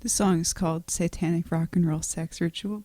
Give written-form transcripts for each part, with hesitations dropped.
The song is called Satanic Rock and Roll Sex Ritual.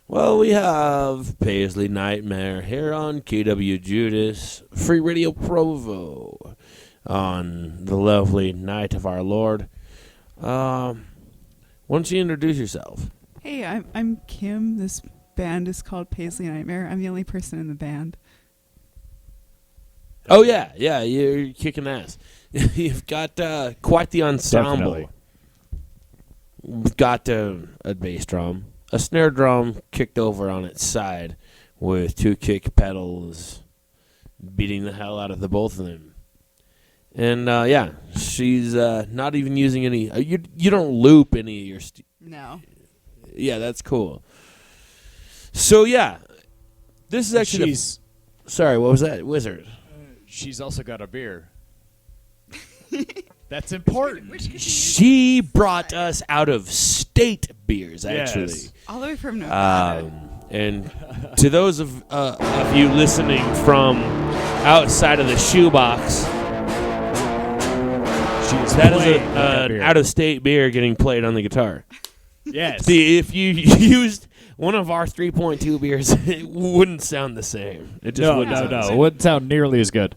Well, we have Paisley Nightmare here on KWJUDAS, Free Radio Provo, on the lovely night of our Lord. Why don't you introduce yourself? Hey, I'm Kim. This band is called Paisley Nightmare. I'm the only person in the band. Oh, yeah, you're kicking ass. You've got quite the ensemble. Definitely. We've got a bass drum, a snare drum kicked over on its side with two kick pedals beating the hell out of the both of them. And, she's not even using any... You don't loop any of your... No. Yeah, that's cool. So, yeah, this is actually... Sorry, what was that? Wizard. She's also got a beer. That's important. She brought us out of state beers, actually. Yes. All the way from Nevada. And to those of you listening from outside of the shoebox, that is an out-of-state beer getting played on the guitar. Yes. See, if you used one of our 3.2 beers, it wouldn't sound the same. It just wouldn't sound the same. It wouldn't sound nearly as good.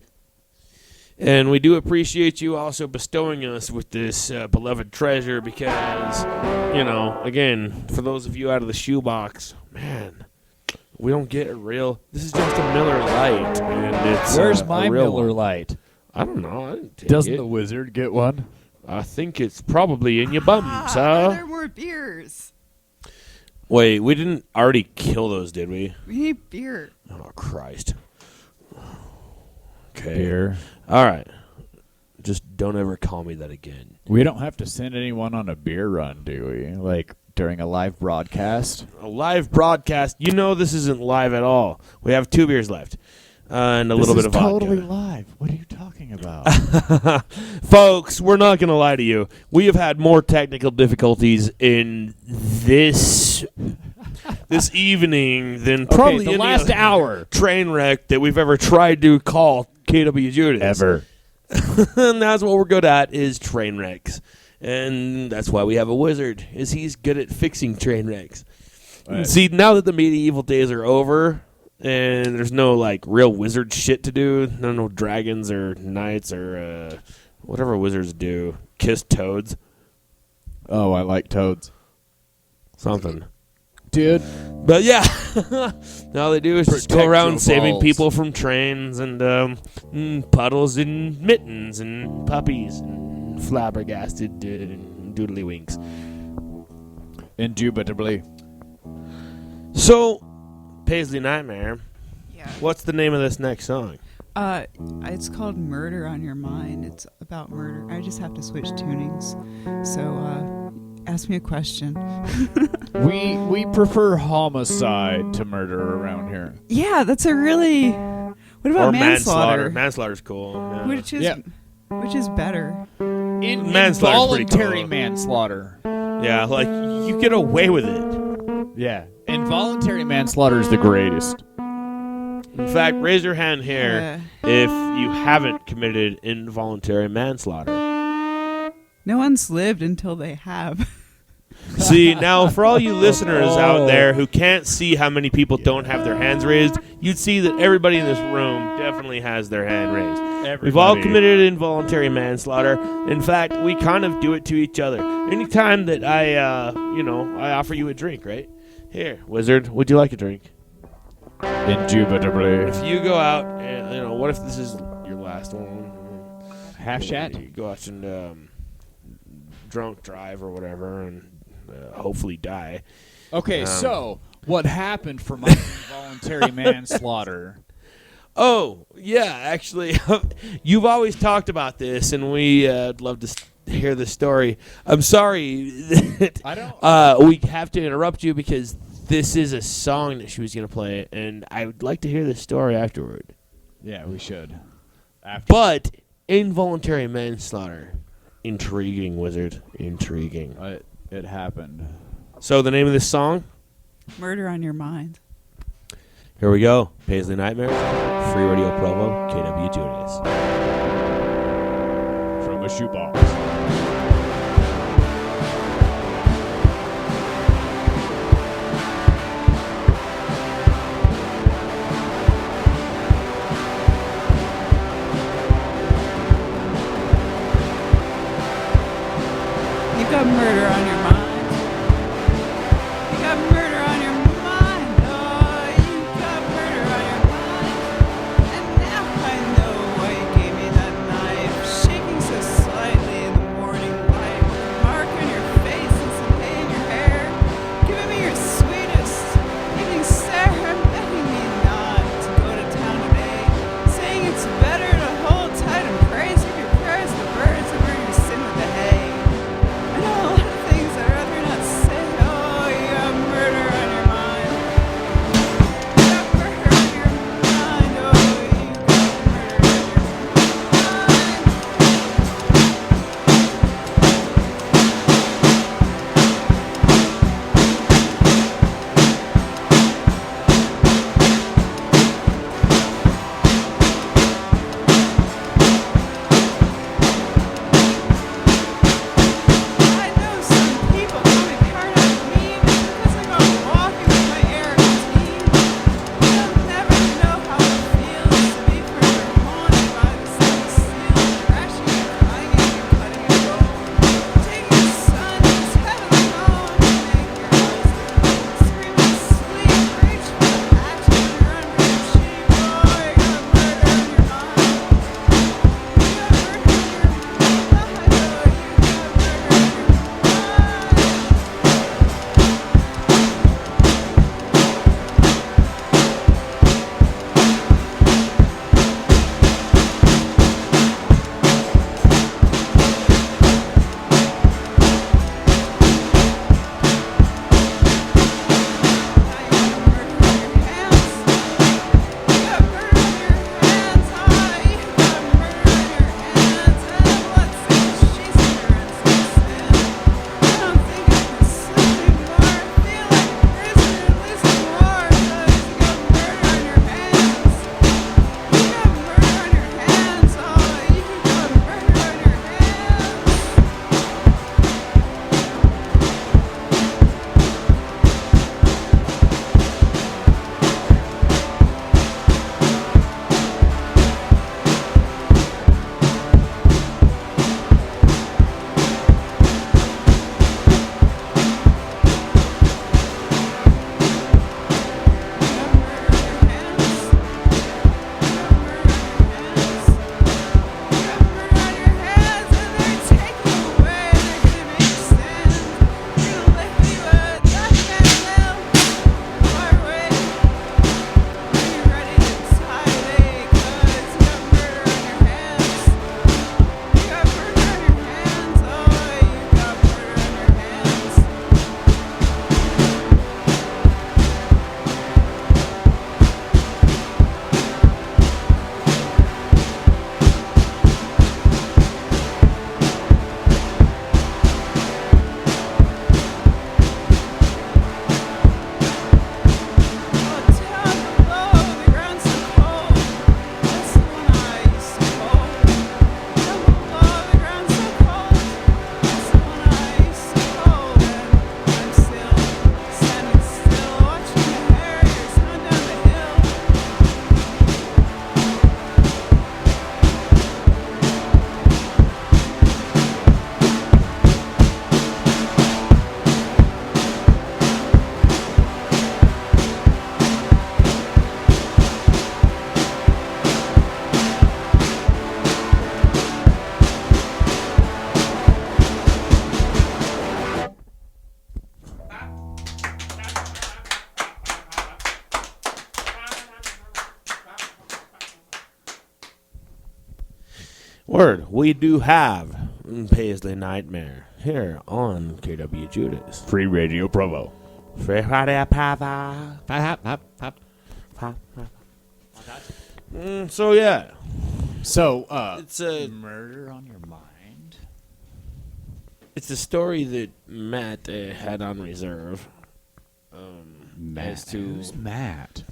And we do appreciate you also bestowing us with this beloved treasure because, again, for those of you out of the shoebox, man, We don't get a real. This is just a Miller Lite, and it's Where's a my real Miller one. Lite? I don't know. I didn't take Doesn't it. the wizard get one? I think it's probably in your bums, Are huh? there more beers? Wait, we didn't already kill those, did we? We need beer. Oh, Christ. Okay. Beer. All right. Just don't ever call me that again. We don't have to send anyone on a beer run, do we? Like during a live broadcast? A live broadcast. You know this isn't live at all. We have 2 beers left. And a little bit of vodka. totally live. What are you talking about? Folks, we're not going to lie to you. We have had more technical difficulties in this evening than probably the any last other hour. train wreck that we've ever tried to call KWJUDAS. Ever. And that's what we're good at, is train wrecks. And that's why we have a wizard, is he's good at fixing train wrecks. Right. See, now that the medieval days are over, and there's no, like, real wizard shit to do, no dragons or knights or whatever wizards do. Kiss toads. Oh, I like toads. Something. Dude. But, yeah. All they do is just go Protect around your saving balls. people from trains and puddles and mittens and puppies and flabbergasted doodlywinks. Indubitably. So, Paisley Nightmare, Yeah. what's the name of this next song? It's called Murder on Your Mind. It's about murder. I just have to switch tunings. So, ask me a question. We prefer homicide to murder around here. Yeah, that's a really. What about Or manslaughter? Manslaughter's cool. Yeah. Which is better. Manslaughter's pretty Involuntary cool. manslaughter. Yeah, like, you get away with it. Yeah. Involuntary manslaughter is the greatest. In fact, raise your hand here if you haven't committed involuntary manslaughter. No one's lived until they have. See, now, for all you listeners out there who can't see how many people don't have their hands raised, you'd see that everybody in this room definitely has their hand raised. We've all committed involuntary manslaughter. In fact, we kind of do it to each other. Anytime that I offer you a drink, right? Here, wizard, would you like a drink? Indubitably. If you go out, and, what if this is your last one? Half shot. You go out and drunk drive or whatever, and hopefully die. Okay, so what happened for my involuntary manslaughter? Oh, yeah, actually, you've always talked about this, and we'd love to hear the story. I'm sorry that I don't. we have to interrupt you because this is a song that she was going to play, and I would like to hear the story afterward. Yeah, we should. But involuntary manslaughter. Intriguing, wizard. Intriguing. It happened. So the name of this song? Murder on Your Mind. Here we go. Paisley Nightmare. Free Radio Provo. KWJUDAS. From a shoebox. You got murder on your mind. You got murder on your mind. Oh, you got murder on your mind. And now I know why you gave me that knife. Shaking so slightly in the Word, we do have Paisley Nightmare here on KWJUDAS. Free Radio Provo. Freeradioprovo. So yeah, So, it's a murder on your mind? it's a story that Matt had on reserve. As to Who's Matt?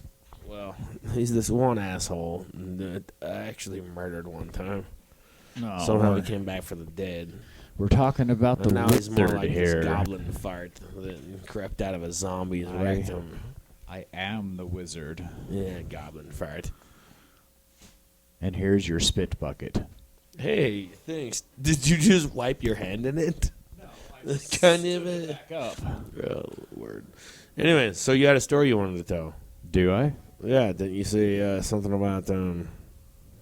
well, he's this one asshole that actually murdered one time. No, Somehow he came back for the dead. we're talking about the And now he's more wizard like here. this goblin fart that crept out of a zombie's rectum. I am the wizard. Yeah, goblin fart. And here's your spit bucket. Hey, thanks. Did you just wipe your hand in it? No, That's kind of it. back up. Oh, word. Anyway, so you had a story you wanted to tell. Do I? Yeah, didn't you say something about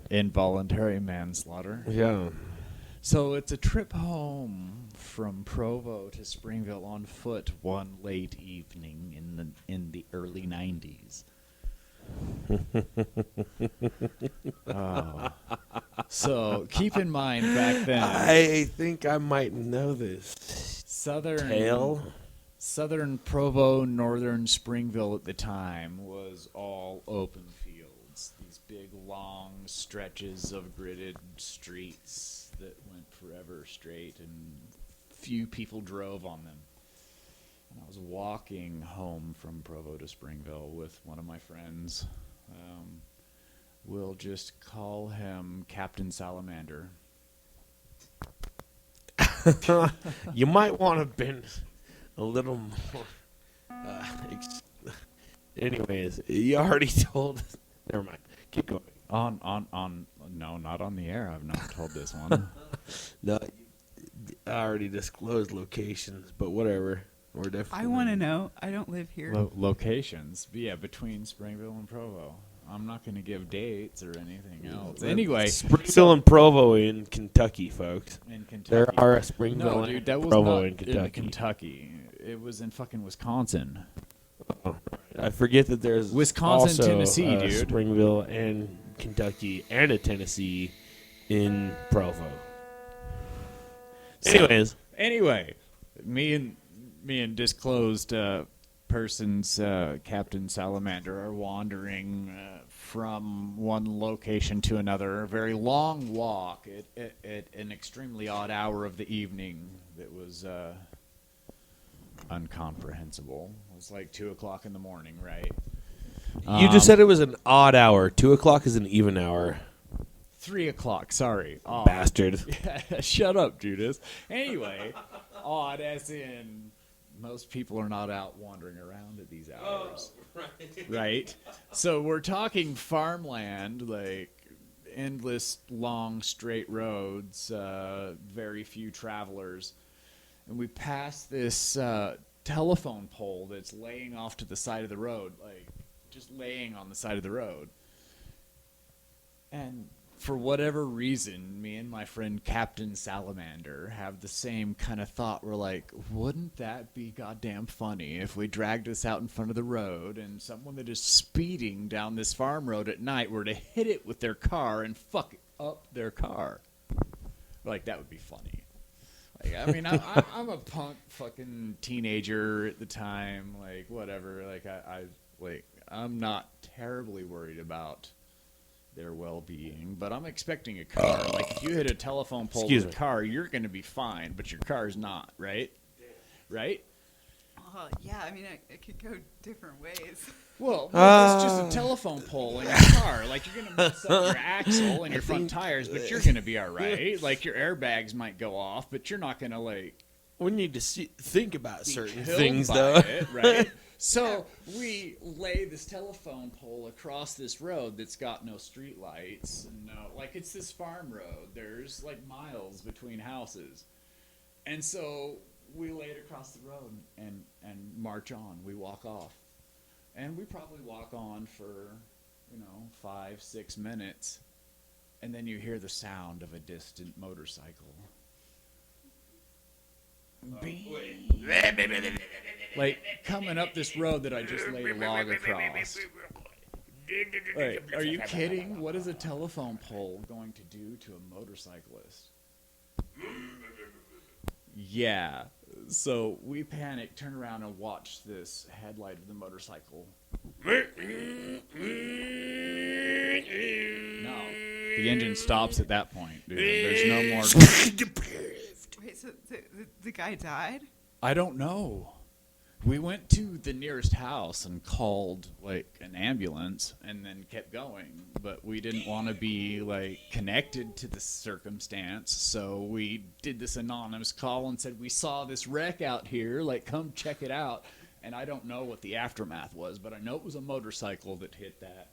Involuntary manslaughter. yeah. So it's a trip home from Provo to Springville on foot one late evening in the early 90s. So keep in mind back then, I think I might know this tale. Southern Provo, northern Springville at the time was all open fields. These big, long stretches of gridded streets that went forever straight, and few people drove on them. And I was walking home from Provo to Springville with one of my friends. We'll just call him Captain Salamander. You might want to have been a little more. Anyways, you already told us. Never mind. Keep going. No, not on the air. I've not told this one. No, I already disclosed locations, but whatever. We're definitely. I want to know. I don't live here. Locations, yeah, between Springville and Provo. I'm not going to give dates or anything else. Anyway, Springville and Provo in Kentucky, folks. in Kentucky. There are a Springville No, and dude, that was Provo not in Kentucky. Kentucky. It was in fucking Wisconsin. Oh, I forget that there's Wisconsin, also Tennessee, a dude. Springville and Kentucky and a Tennessee in Provo. Anyways, Anyway, me and disclosed person's Captain Salamander are wandering from one location to another. A very long walk at an extremely odd hour of the evening that was incomprehensible. It was like 2 o'clock in the morning, right? you just said it was an odd hour. 2 o'clock is an even hour. 3 o'clock, sorry. Odd. Bastard. Shut up, Judas. Anyway, odd as in most people are not out wandering around at these hours. Right? So we're talking farmland, like endless, long, straight roads, very few travelers. And we pass this telephone pole that's laying off to the side of the road, like just laying on the side of the road. And for whatever reason, me and my friend Captain Salamander have the same kind of thought. We're like, wouldn't that be goddamn funny if we dragged this out in front of the road and someone that is speeding down this farm road at night were to hit it with their car and fuck up their car? Like, that would be funny. Like, I mean, I'm a punk fucking teenager at the time. Like, whatever. Like, I'm not terribly worried about their well-being, but I'm expecting a car. Like, if you hit a telephone pole with a car, you're going to be fine, but your car's not, right? Right? Yeah, I mean, it could go different ways. Well, it's just a telephone pole in your car. Like, you're going to mess up your axle and your front tires, but you're going to be all right. Like, your airbags might go off, but you're not going to, like... We need to think about certain killed things, by though. it, right? So we lay this telephone pole across this road that's got no street lights. Like, it's this farm road. There's like miles between houses. And so we lay it across the road and march on. We walk off. And we probably walk on for, 5-6 minutes. And then you hear the sound of a distant motorcycle. Like, coming up this road that I just laid a log across. Wait, are you kidding? What is a telephone pole going to do to a motorcyclist? Yeah. So we panic, turn around, and watch this headlight of the motorcycle. No. The engine stops at that point, dude. There's no more. Wait, so the guy died? I don't know. We went to the nearest house and called like an ambulance and then kept going, but we didn't want to be like connected to the circumstance, so we did this anonymous call and said we saw this wreck out here, like come check it out. And I don't know what the aftermath was, but I know it was a motorcycle that hit that.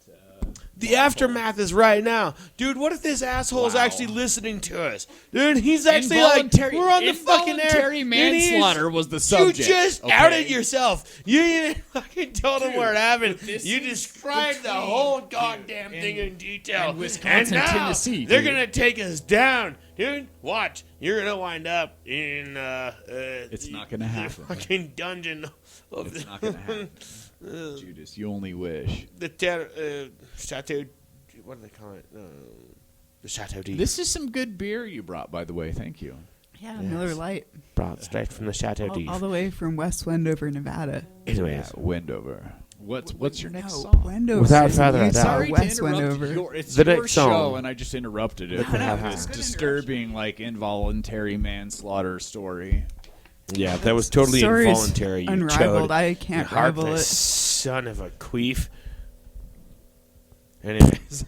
The aftermath is right now. Dude, what if this asshole is actually listening to us? Dude, he's actually like, we're on the fucking air. Involuntary manslaughter was the subject. You just outed yourself. You even fucking told him where it happened. You described the whole goddamn thing in detail. And Wisconsin, and now Tennessee, they're dude. going to take us down. Dude, watch. You're going to wind up in It's not going to happen. fucking dungeon. It's not going to happen. Judas, you only wish. The Chateau, what do they call it? The Chateau D. This is some good beer you brought, by the way. Thank you. Yeah, Miller Lite. Brought straight from the Chateau D. All the way from West Wendover, Nevada. Anyways. Wendover. What's your next No, song? Wendover. Without further ado. Sorry West to interrupt Wendover. it's The your next show, song. and I just interrupted it. Let them have This it. disturbing, like, involuntary manslaughter story. Yeah, that was totally Story's involuntary. You unrivaled. chode. I can't You rival heartless it. son of a queef. Anyways.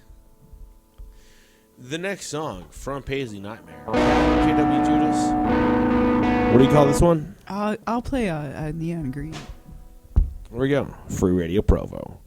The next song from Paisley Nightmare. KWJUDAS. What do you call this one? I'll play a neon green. Here we go. Free Radio Provo.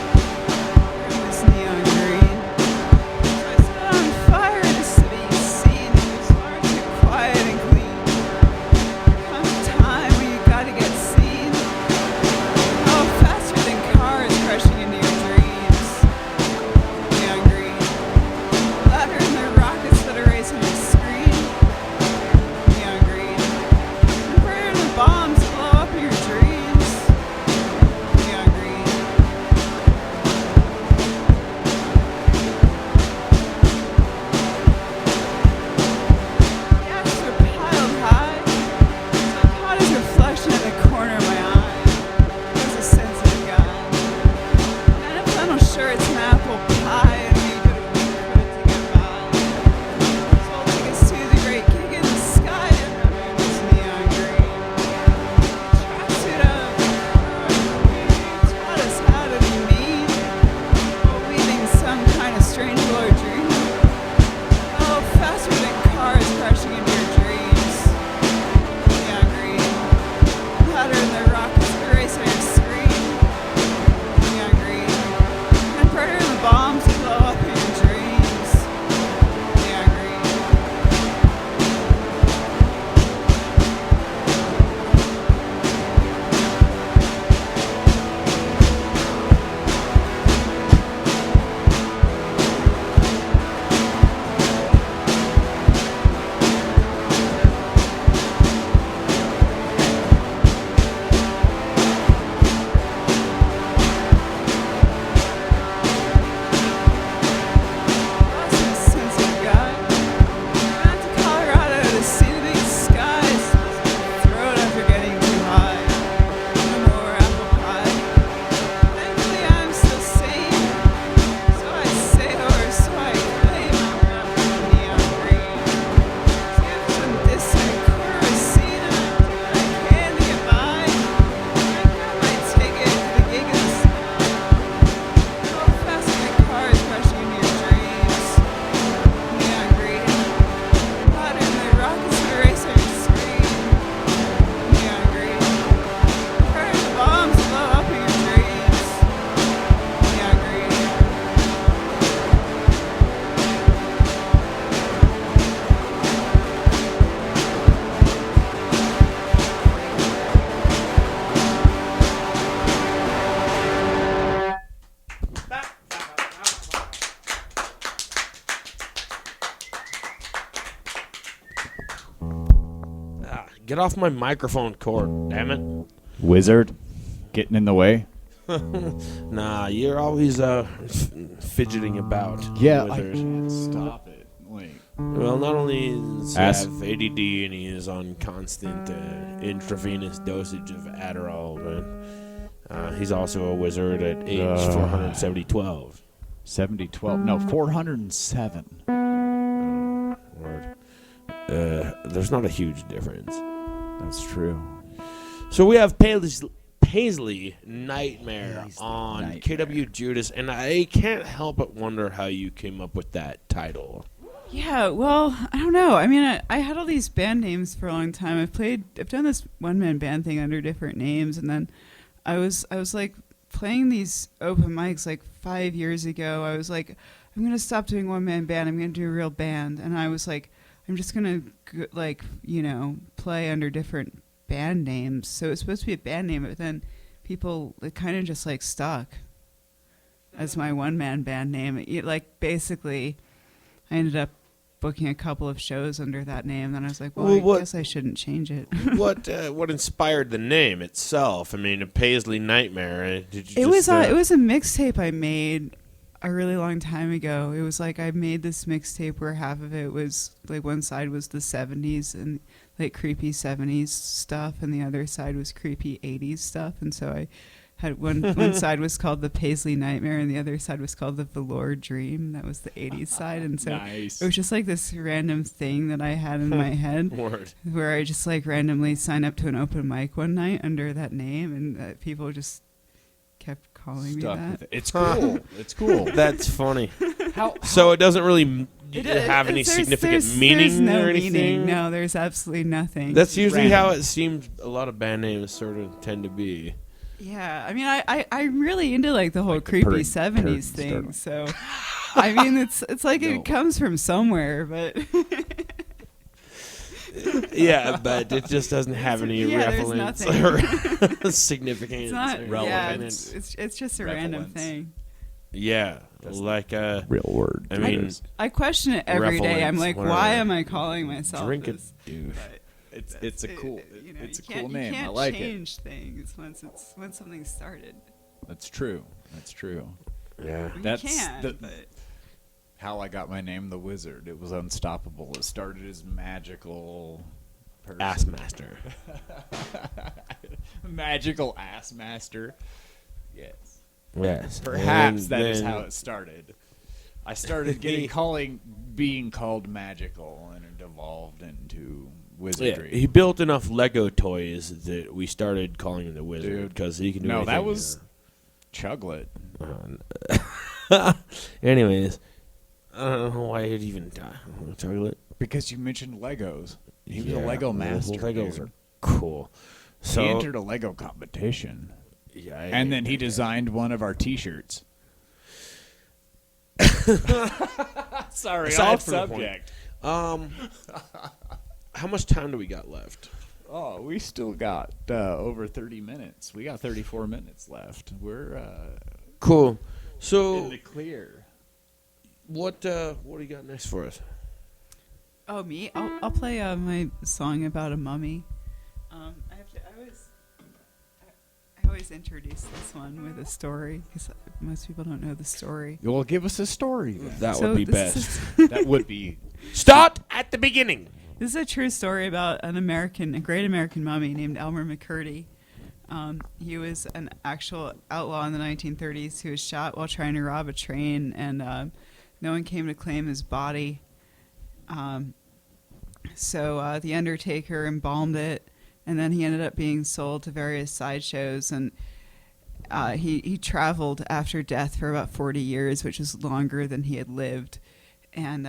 This neon green. So I Get off my microphone cord, damn it. Wizard, getting in the way. Nah, you're always fidgeting about. Yeah, I Wizard. can't stop it. Like, Well, not only does he have ADD and he is on constant intravenous dosage of Adderall, but he's also a wizard at age 470-12. 70-12. No, 407. Word. There's not a huge difference. That's true. So we have Paisley Nightmare on KWJUDAS, and I can't help but wonder how you came up with that title. Yeah, well, I don't know. I mean, I had all these band names for a long time. I've done this one-man band thing under different names, and then I was like playing these open mics like 5 years ago. I was like, I'm gonna stop doing one-man band. I'm gonna do a real band, and I was like, I'm just gonna play under different band names. So it was supposed to be a band name, but then people it kind of just like stuck as my one-man band name. Basically, I ended up booking a couple of shows under that name. Then I was like, well, I guess I shouldn't change it. What inspired the name itself? I mean, a Paisley Nightmare. Did you it was a mixtape I made a really long time ago. It was like I made this mixtape where half of it was like one side was the 70s and like creepy 70s stuff, and the other side was creepy 80s stuff. And so I had one side was called the Paisley Nightmare, and the other side was called the Velour Dream. That was the 80s side. And so nice. It was just like this random thing that I had in my head where I just like randomly signed up to an open mic one night under that name, and people just kept calling me that. It's cool. It's cool. That's funny. So it doesn't really have any significant meaning there's no or anything? Meaning. No, there's absolutely nothing. That's usually how it seems a lot of band names sort of tend to be. Yeah, I mean, I'm really into like the whole creepy 70s thing. So, I mean, it's like it comes from somewhere, but yeah, but it just doesn't have any relevance or significance. It's not relevance. Yeah, it's just a random thing. Yeah, like a real word. I mean, I question it every day. I'm like, why am I calling myself drink this? it, dude. It's a cool name. You I like it. You can't change things once something's started. That's true. Yeah, that's how I got my name, the Wizard. It was unstoppable. It started as magical person. Ass master. Magical ass master. Yes. Yes. Perhaps that is how it started. I started being called magical, and it evolved into wizardry. Yeah, he built enough Lego toys that we started calling him the Wizard because he can do anything. No, that was Chuglet. Anyways, I don't know why he'd even Chuglet. Because you mentioned Legos. He was a Lego master. Legos are cool. So he entered a Lego competition. Yeah, and then he designed one of our T-shirts. Sorry, off subject. How much time do we got left? Oh, we still got over 30 minutes. We got 34 minutes left. We're cool. So in the clear. What do you got next for us? Oh, me? I'll play my song about a mummy. I always introduce this one with a story because most people don't know the story. Well, give us a story then. That would be best. That would be. Start at the beginning. This is a true story about a great American mummy named Elmer McCurdy. He was an actual outlaw in the 1930s who was shot while trying to rob a train, and no one came to claim his body. So the Undertaker embalmed it, and then he ended up being sold to various sideshows, and he traveled after death for about 40 years, which was longer than he had lived. And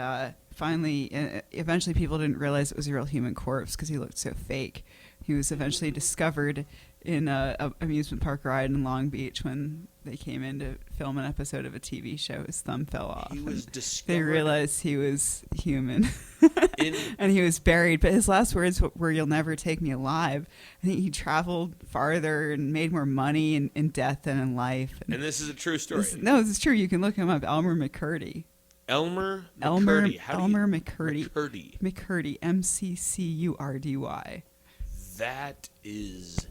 eventually people didn't realize it was a real human corpse because he looked so fake. He was eventually discovered in a amusement park ride in Long Beach when they came in to film an episode of a TV show. His thumb fell off. He was discovered. They realized he was human. And he was buried. But his last words were, "You'll never take me alive." I think he traveled farther and made more money in death than in life. And this is a true story. This is true. You can look him up. Elmer McCurdy. Elmer McCurdy. Elmer McCurdy. McCurdy. McCurdy. MCCURDY. That is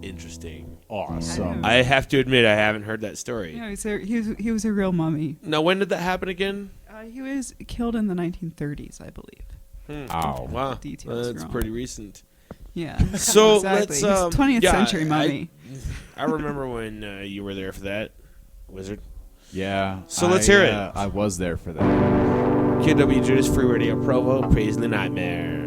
interesting. Awesome. I have to admit, I haven't heard that story. No, he was a real mummy. Now, when did that happen again? He was killed in the 1930s, I believe. Ow. Wow, Details that's wrong. pretty recent. Yeah. So exactly. let's. He's 20th century mummy. I remember when you were there for that, Wizard. Yeah. So let's hear it. I was there for that. KWJUDAS Free Radio Provo, Paisley Nightmares.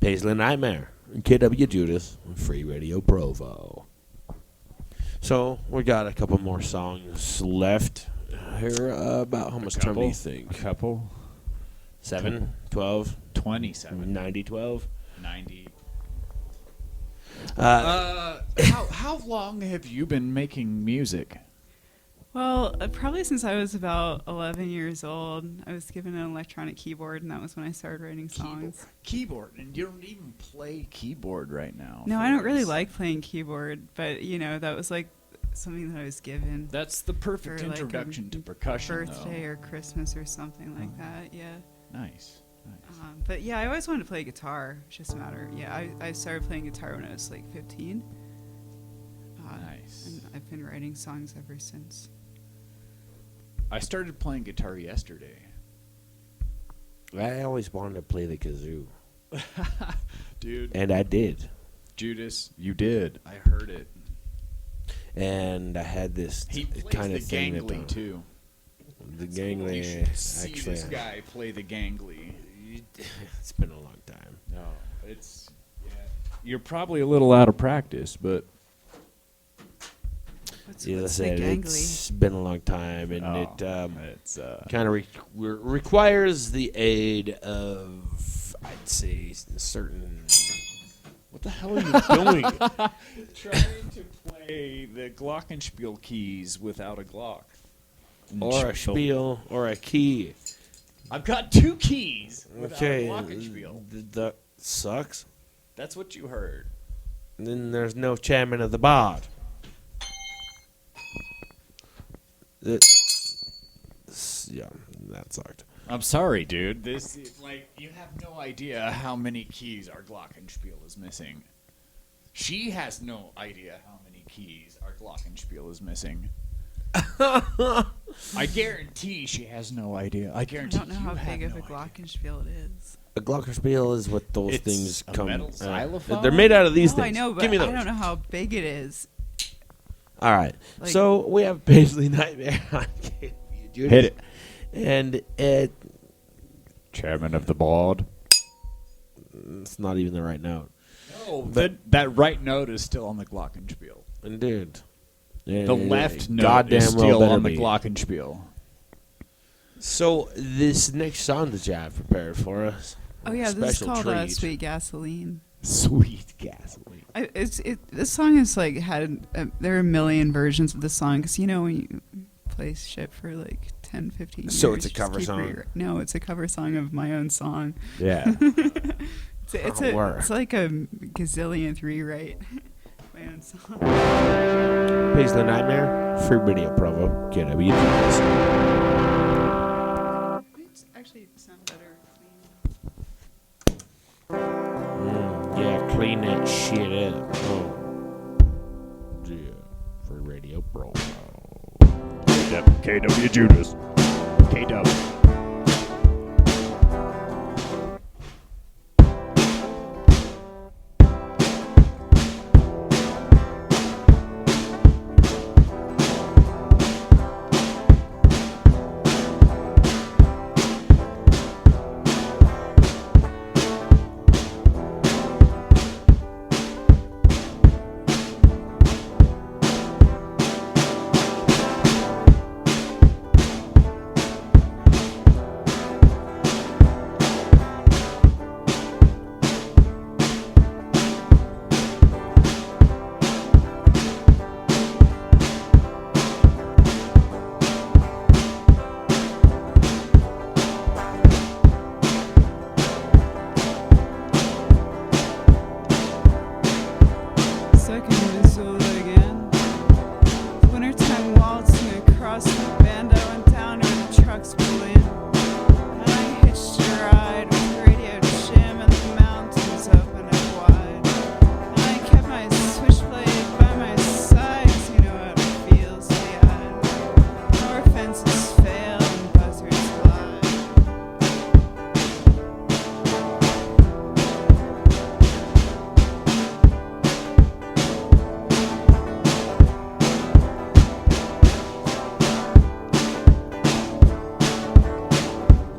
Paisley Nightmare, KWJUDAS, Free Radio Provo. So we got a couple more songs left here. About how much time do you think? A couple? 7, 12, 27. 90, 12? 90. Uh, How long have you been making music? Well, probably since I was about 11 years old. I was given an electronic keyboard, and that was when I started writing songs. Keyboard, and you don't even play keyboard right now. No, I don't really like playing keyboard, but, you know, that was like something that I was given. That's the perfect for, like, introduction a to percussion, birthday or Christmas or something like that, yeah. Nice. But yeah, I always wanted to play guitar. It's just a matter. Yeah, I started playing guitar when I was like 15. Nice. And I've been writing songs ever since. I started playing guitar yesterday. I always wanted to play the kazoo. Dude. And I did. Judas, you did. I heard it. And I had this He plays kind the of thing gangly, too. The Cool. gangly, You should see actually, this guy play the gangly. it's been a long time. No, it's... Yeah. You're probably a little out of practice, but... What's, Yeah, what's I the said gangly? it's been a long time, and it's... kind of requires the aid of, I'd say, certain. What the hell are you doing? Trying to play the glockenspiel keys without a Glock. Or a spiel, or a key. I've got 2 keys without Okay, a glockenspiel. that sucks. That's what you heard. And then there's no chairman of the board. Yeah, that sucked. I'm sorry, dude. This is like you have no idea how many keys our glockenspiel is missing. She has no idea how many keys our glockenspiel is missing. I guarantee she has no idea. I I guarantee don't know you how have big of no a idea. glockenspiel it is. A glockenspiel is what those It's things a come. metal xylophone? They're made out of these No, things. I know, but Give me those. I don't know how big it is. All right. Like- So we have Paisley Nightmare on KWJUDAS. Hit it. And Chairman of the board. it's not even the right note. No, that right note is still on the glockenspiel. Indeed. The left note goddamn is well still better on the be. glockenspiel. So this next song that you have prepared for us. Oh yeah, this is special called treat. Sweet Gasoline. Sweet gasoline. This song has like had there are a million versions of the song because you know when you play shit for like 10, 15 years. So it's a you just cover keep song? No, it's a cover song of my own song. Yeah. It's like a gazillionth rewrite. My own song. Paisley Nightmare, Free Radio Provo, KWJUDAS. It's actually sound better clean. Yeah, clean that shit up. Oh. Yeah, Free Radio Provo. KWJUDAS. KW. Stuck in Missoula again. Wintertime waltzing across the band. I went down where the trucks pull in. And I hitched a ride with radio to shim and the mountains open up wide. And I kept my switchblade by my side 'cause you know how it feels to be eyed. Our fences fail and buzzards glide.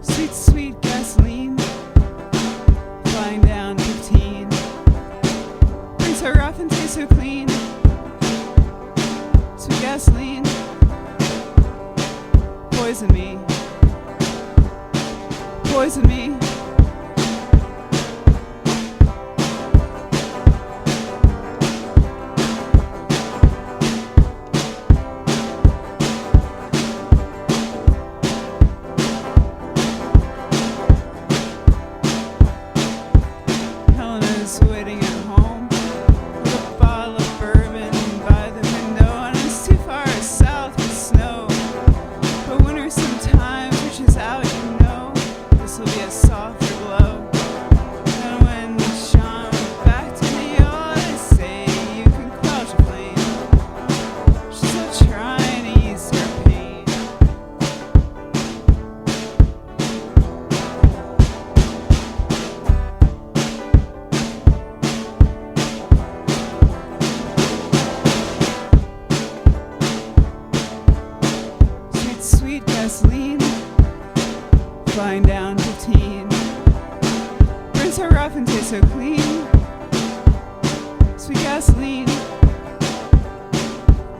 Sweet, sweet gasoline, flying down 15. Brings so rough and tastes so clean. Sweet gasoline, poison me, poison me. Helena's waiting at home with a bottle of bourbon by the window, and it's too far south with snow. But winter sometimes reaches out, you know. This'll be a softer blow. And when Sean went back to New York, they say you can quench a flame. clean. Sweet gasoline.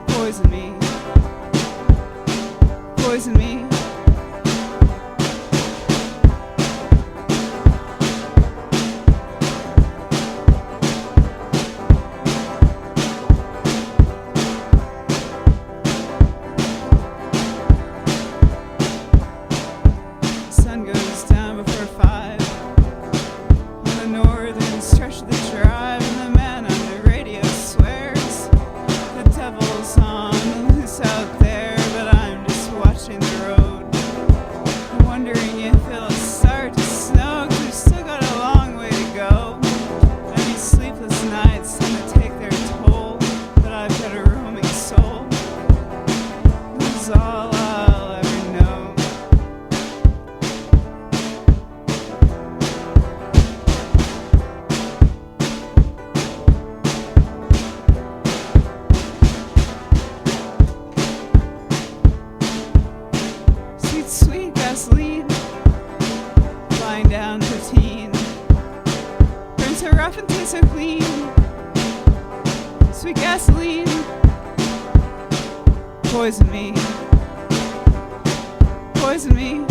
Poison me. Poison me. Sun goes down before 5 on the northern stretch of the drive, and the man on the radio swears the devil's on the loose out there, but I'm just watching the road. I'm wondering if it'll start to snow, 'cause we've still got a long way to go, and these sleepless nights gonna take their toll, but I've got a roaming soul. This is all I'll ever know. Sweet, sweet gasoline, flying down 15. Burn so rough and taste so clean. Sweet gasoline, poison me. Poison me.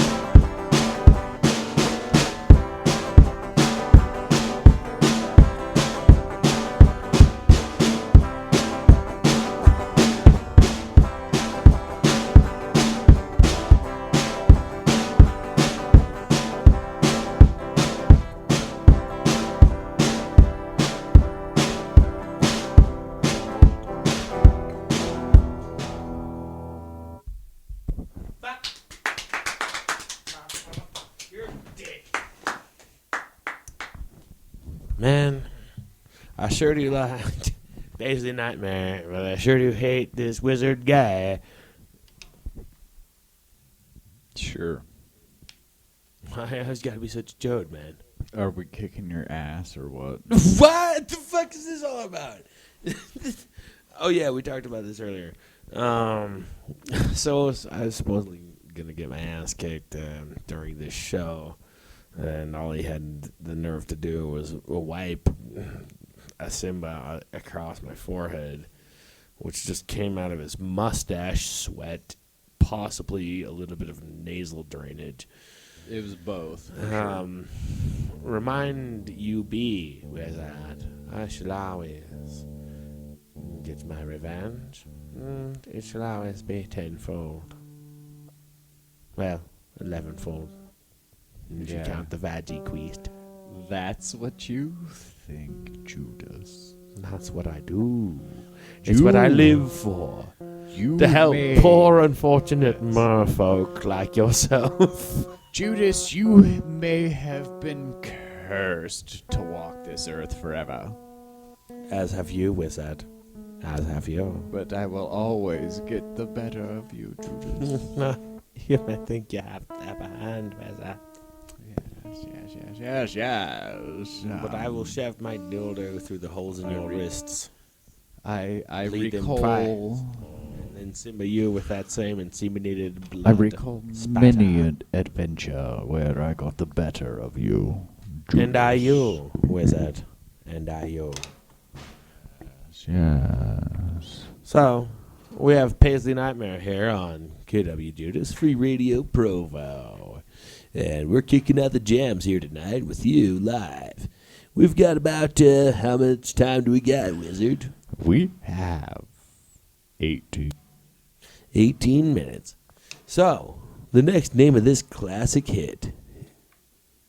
Man, I sure do like Paisley Nightmare, but I sure do hate this wizard guy. Sure. Why always gotta be such a chode, man? Are we kicking your ass or what? What the fuck is this all about? Oh yeah, we talked about this earlier. So I was supposedly gonna get my ass kicked during this show, and all he had the nerve to do was wipe a Simba across my forehead, which just came out of his mustache, sweat, possibly a little bit of nasal drainage. It was both. Remind you be where that I shall always get my revenge. It shall always be tenfold. Well, 11-fold. If you count the veggie queest. That's what you think, Judas. That's what I do. It's what I live for. You To help may- poor unfortunate merfolk like yourself. Judas, you may have been cursed to walk this earth forever. As have you, wizard. As have you. But I will always get the better of you, Judas. You may think you have the upper hand, wizard. Yes. But I will shove my dildo through the holes in your wrists. I Lead them recall. And then Simba you with that same inseminated blood. I recall spatter. many an adventure where I got the better of you, Judas. And I you, wizard. And I you. Yes. So, we have Paisley Nightmare here on KWJUDAS, Free Radio Provo. And we're kicking out the jams here tonight with you live. We've got about, how much time do we got, wizard? We have 18. 18 minutes. So, the next name of this classic hit,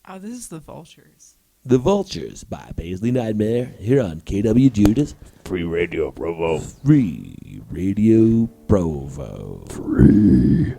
Oh, this is the Vultures. The Vultures by Paisley Nightmare, here on KWJUDAS, Free Radio Provo. Free Radio Provo. Free.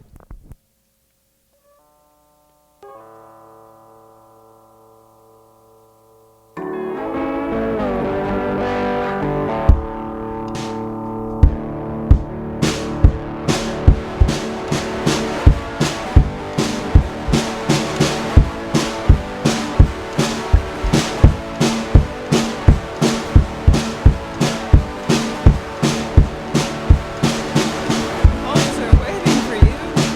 Vultures are waiting for you.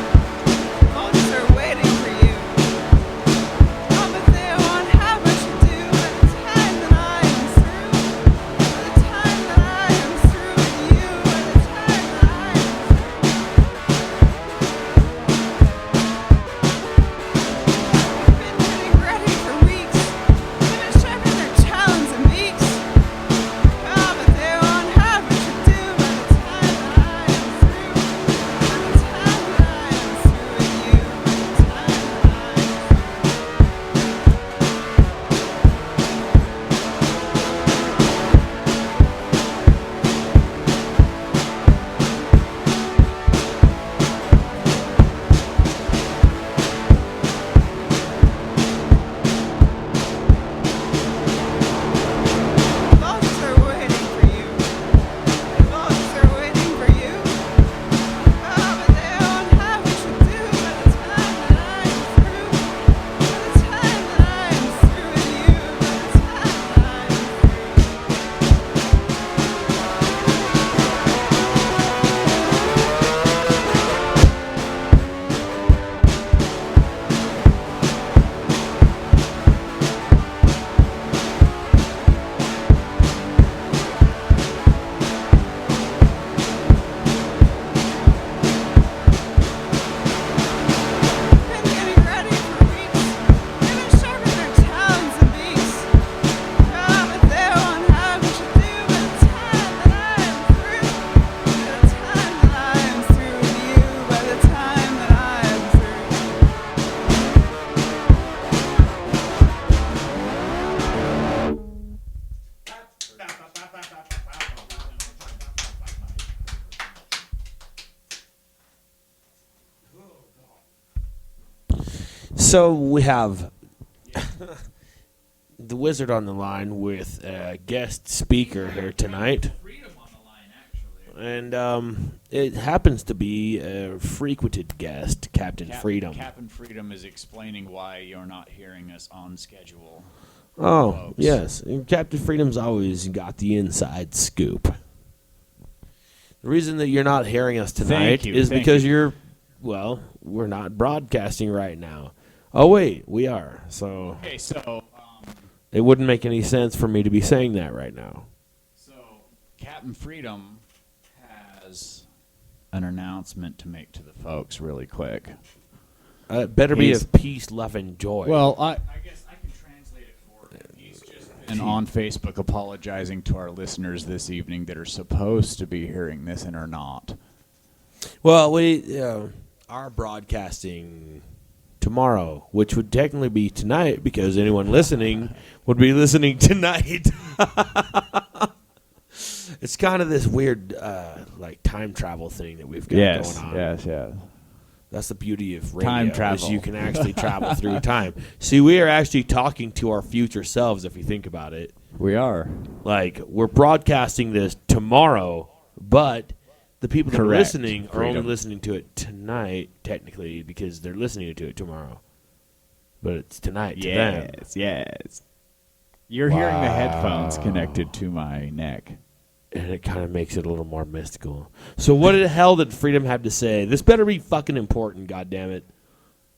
So we have the Wizard on the line with a guest speaker here tonight. And it happens to be a frequented guest, Captain Freedom. Captain Freedom is explaining why you're not hearing us on schedule. Oh, folks. yes. And Captain Freedom's always got the inside scoop. The reason that you're not hearing us tonight is because we're not broadcasting right now. Oh, wait, we are. So, Okay, so it wouldn't make any sense for me to be saying that right now. So Captain Freedom has an announcement to make to the folks really quick. It better be of peace, love, and joy. Well, I guess I can translate it for him. He's just been on Facebook apologizing to our listeners this evening that are supposed to be hearing this and are not. Well, we are broadcasting tomorrow, which would technically be tonight because anyone listening would be listening tonight. It's kind of this weird like time travel thing that we've got going on. Yes. That's the beauty of radio. Time travel. Is you can actually travel through time. See, we are actually talking to our future selves if you think about it. We are. Like, we're broadcasting this tomorrow, but the people that are listening are only listening to it tonight, technically, because they're listening to it tomorrow. But it's tonight to them. Yes. You're hearing the headphones connected to my neck. And it kind of makes it a little more mystical. So what the hell did Freedom have to say? This better be fucking important, goddammit.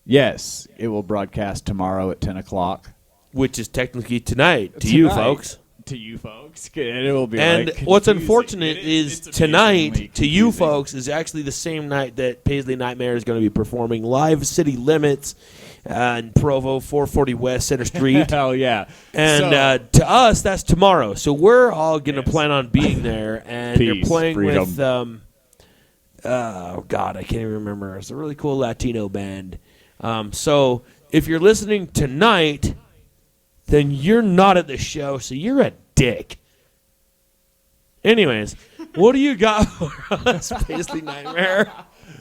Yes, it will broadcast tomorrow at 10 o'clock. Which is technically tonight to you folks. To you folks. And it will be and like what's confusing. unfortunate is tonight to confusing. you folks is actually the same night that Paisley Nightmare is going to be performing live City Limits in Provo, 440 West Center Street. Hell yeah. And to us, that's tomorrow. So we're all going to plan on being there. And Peace, you're playing freedom. with, oh, God, I can't even remember. It's a really cool Latino band. So if you're listening tonight, then you're not at the show, so you're a dick. Anyways, what do you got for us, Paisley Nightmare?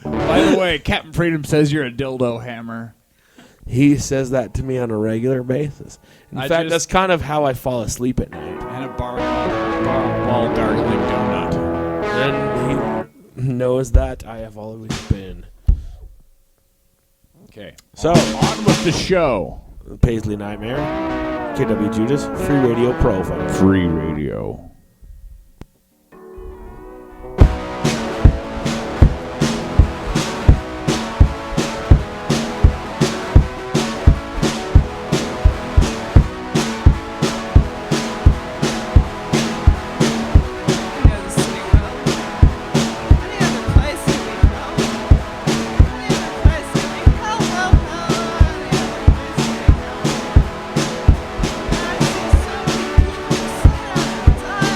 By the way, Captain Freedom says you're a dildo hammer. He says that to me on a regular basis. In fact, that's kind of how I fall asleep at night. And a ball gargling donut. And he knows that I have always been. Okay. So, on with the show. Paisley Nightmare, KWJUDAS, Free Radio Provo. Free radio. I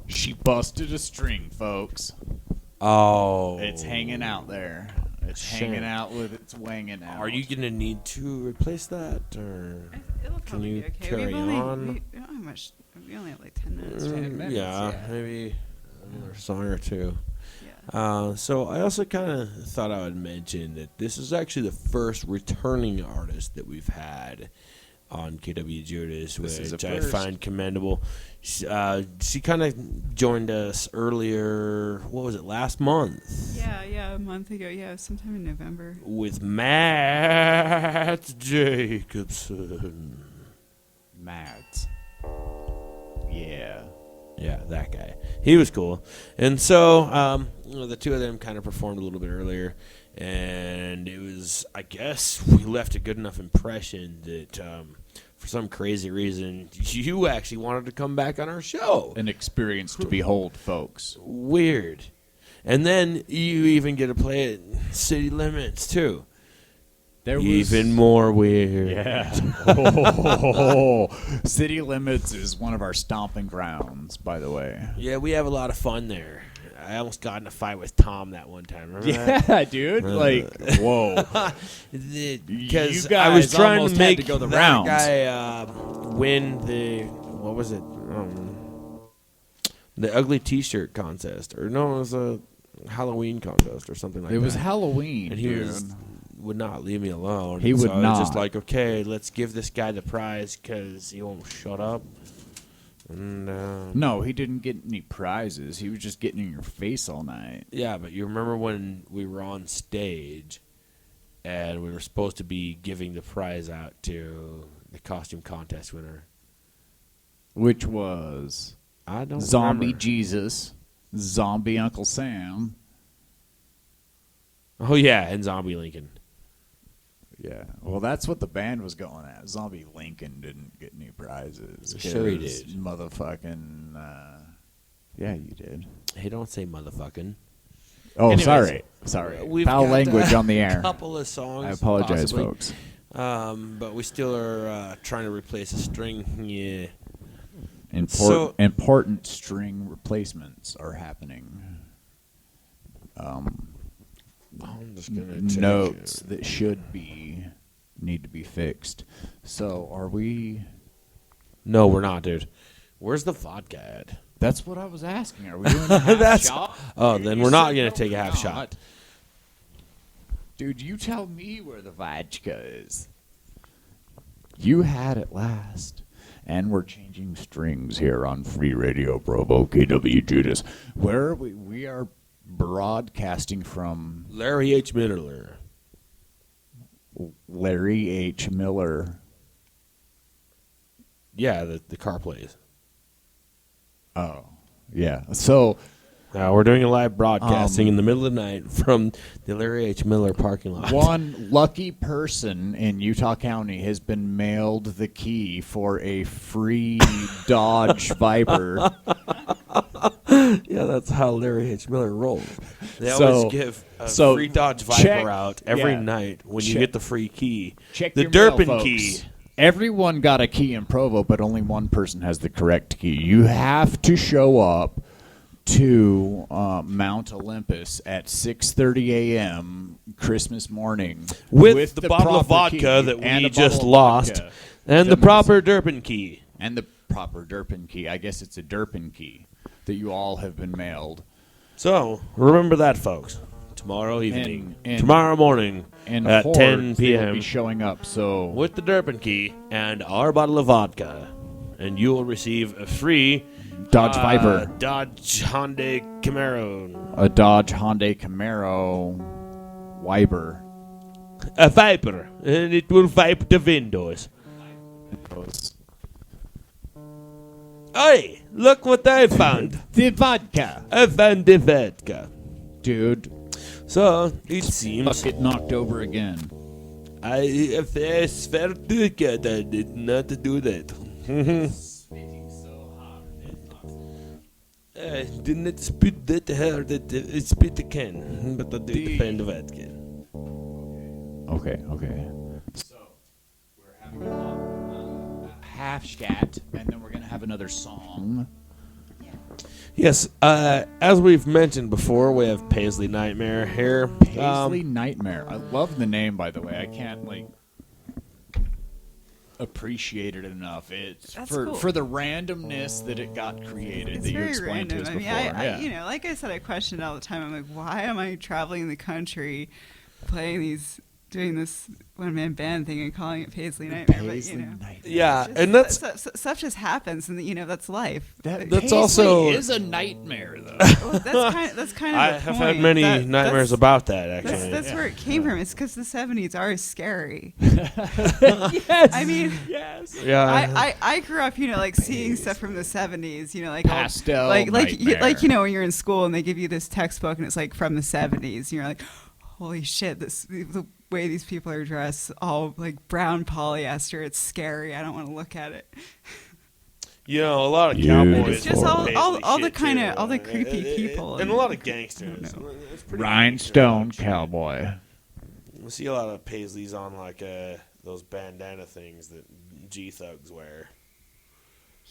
She busted a string, folks. Oh. It's hanging out there. It's Shit. hanging out with its wanging out. Are you going to need to replace that, or It'll can probably you be okay. carry on? We don't have much. We only have like 10 minutes. 10 minutes, yeah, yeah. maybe another song or two. Yeah. So I also kind of thought I would mention that this is actually the first returning artist that we've had on KWJUDAS, This is a which I first. find commendable. She kind of joined us earlier, what was it, last month? Yeah, a month ago. Yeah, sometime in November. With Matt Jacobson. Matt? Yeah. Yeah, that guy. He was cool. And so the two of them kind of performed a little bit earlier. And it was, I guess, we left a good enough impression that for some crazy reason, you actually wanted to come back on our show. An experience to behold, folks. Weird. And then you even get to play at City Limits, too. There was Even more weird. Yeah. City Limits is one of our stomping grounds, by the way. Yeah, we have a lot of fun there. I almost got in a fight with Tom that one time. Remember that? Yeah, dude. Like, whoa. Because You I was guys trying almost to had make to go the that rounds. guy win the, what was it? The ugly T-shirt contest, or no, it was a Halloween contest or something like that. It was Halloween, and he dude. would not leave me alone. He And would so I was just not. like, okay, let's give this guy the prize because he won't shut up. And No, he didn't get any prizes. He was just getting in your face all night. yeah, but you remember when we were on stage and we were supposed to be giving the prize out to the costume contest winner? Which was I don't Zombie remember. Jesus, Zombie Uncle Sam. Oh, yeah, and Zombie Lincoln. Yeah. Well, that's what the band was going at. Zombie Lincoln didn't get any prizes. Sure he 'cause did. Motherfucking. Yeah, you did. Hey, don't say motherfucking. Oh, Anyways, sorry. We've Foul got, language on the A air. couple of songs. I apologize, possibly. folks. But we still are trying to replace a string. Yeah. Important string replacements are happening. I'm just gonna check Notes it. that should need to be fixed. So, are we? No, we're not, dude. Where's the vodka at? That's what I was asking. Are we doing a half shot? Oh, Dude, then you we're not said gonna no, take a we're half not. shot. Dude, you tell me where the vodka is. You had it last. And we're changing strings here on Free Radio Provo, KWJUDAS. Where are we? We are broadcasting from Larry H. Miller. Larry H. Miller. Yeah, the car plays. Oh, yeah. So, We're doing a live broadcasting in the middle of the night from the Larry H. Miller parking lot. one lucky person in Utah County has been mailed the key for a free Dodge Viper. Yeah, that's how Larry H. Miller rolls. They So- always give a so free Dodge Viper check- out every yeah. night when you Check- get the free key. Check the your mail, Derpin folks. key. Everyone got a key in Provo, but only one person has the correct key. You have to show up to Mount Olympus at 6:30 a.m. Christmas morning With the bottle of proper vodka key that and we a bottle just of lost. vodka. And the Then proper Derpin key. and the proper Derpin key. I guess it's a Derpin key that you all have been mailed. So, remember that, folks. Tomorrow evening. and- tomorrow morning And at hordes, 10 they will p.m. be showing up. So with the Derpin key and our bottle of vodka. And you will receive a free Dodge Viper, Dodge Hyundai Camaro. a Dodge Hyundai Camaro Viper. A Viper. And it will wipe the windows. Hey, look what I found. The vodka, I found the vodka. dude. So, it seems Fuck, get knocked over again. I swear to God I did not do that. I did not spit that hard that I spit the can, but I did find the vodka. Okay. So we're having a half scat, and then we're gonna have another song. Yes, as we've mentioned before, we have Paisley Nightmare here. Paisley Nightmare. I love the name, by the way. I can't appreciate it enough. It's Cool. for the randomness that it got created. It's that you very explained random. to us I mean, before. I like I said, I question it all the time. I'm like, why am I traveling the country, doing this one-man band thing and calling it Paisley Nightmare? Paisley but, Nightmare. Yeah, and that's stuff just happens, and that's life. That's Paisley also is a nightmare, though. That's kind of. I the have point. had many nightmares about that. Actually, That's where it came from. It's because the 70s are scary. Yes. I mean, yes. yeah. I grew up, seeing stuff from the 70s, like Pastel like nightmare. when you're in school and they give you this textbook and it's like from the 70s, and you're like, holy shit, the way these people are dressed, all like brown polyester, it's scary. I don't want to look at it. A lot of cowboys. It's just wear all Paisley the shit, kind too. of all the creepy people and a lot of gangsters. I don't It's pretty Rhinestone gangster, cowboy. I see a lot of Paisleys on those bandana things that G thugs wear.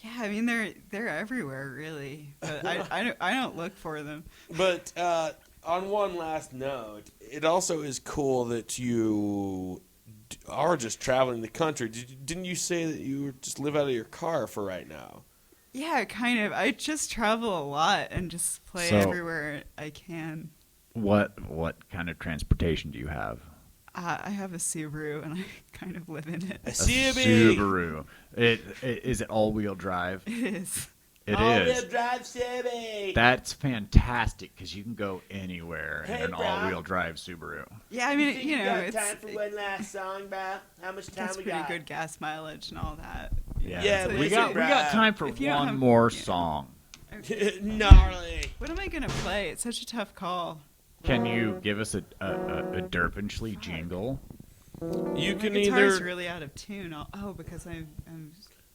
Yeah, I mean they're everywhere really, but I don't look for them. But on one last note, it also is cool that you are just traveling the country. Didn't you say that you just live out of your car for right now? Yeah, kind of. I just travel a lot and just play everywhere I can. What kind of transportation do you have? I have a Subaru and I kind of live in it. A Subaru. Is it all-wheel drive? It is. It all-wheel is. drive Civic. That's fantastic because you can go anywhere in Hey, an bro. all-wheel drive Subaru. Yeah, I mean, got it's time for one last song, bro? How much time it's we pretty got? good gas mileage and all that. Yeah, So we it's- got time for If you don't one have- more yeah. song. Gnarly. What am I gonna play? It's such a tough call. Can you give us a derpishly jingle? You My can guitar's either really out of tune. Because I'm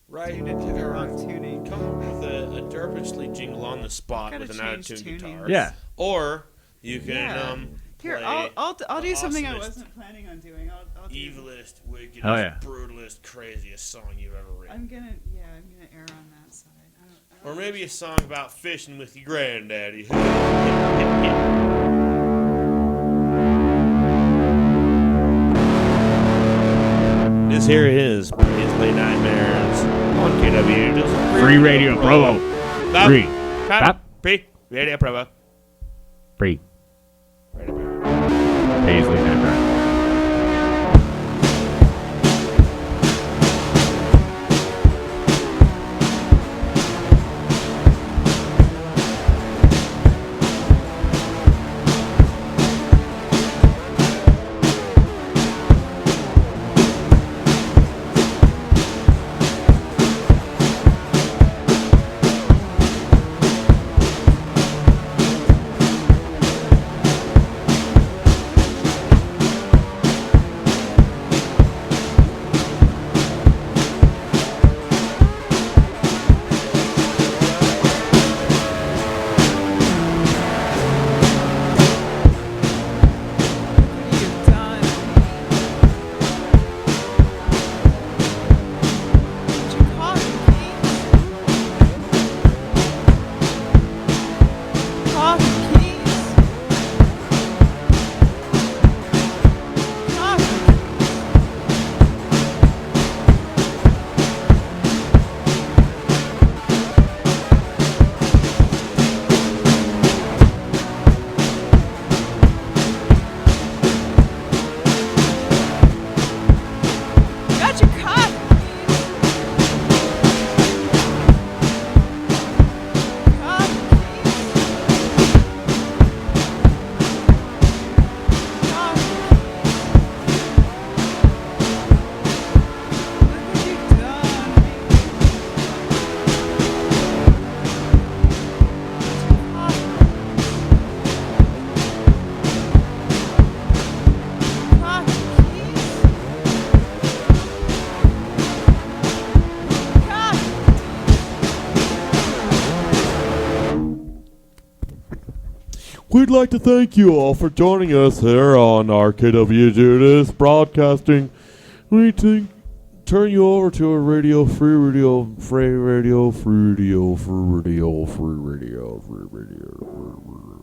right tuned into the wrong tuning. come up with a derpishly jingle on the spot Gotta with an out of change tune tuning. guitar. Yeah. Or you can Yeah. Here, play I'll do something I awesomest, wasn't planning on doing. I'll do. evilest, wickedest, Hell yeah. brutalest, craziest song you've ever written. I'm gonna err on that side. I Or don't maybe a song about fishing with your granddaddy. This here is Paisley Nightmares on KWJUDAS. Free Radio Provo. Stop. Free. Stop. Stop. Free Radio Provo. Free. Radio Provo. Paisley Nightmare. You've done. Did you call me, Pete? Coffee, please. Coffee. Got your coffee, please. Coffee, please. Coffee, please. Look what you've done. Coffee, please. We'd like to thank you all for joining us here on our KWJUDAS broadcasting. We think turn you over to a radio, free radio, free radio, free radio, free radio, free radio, free radio.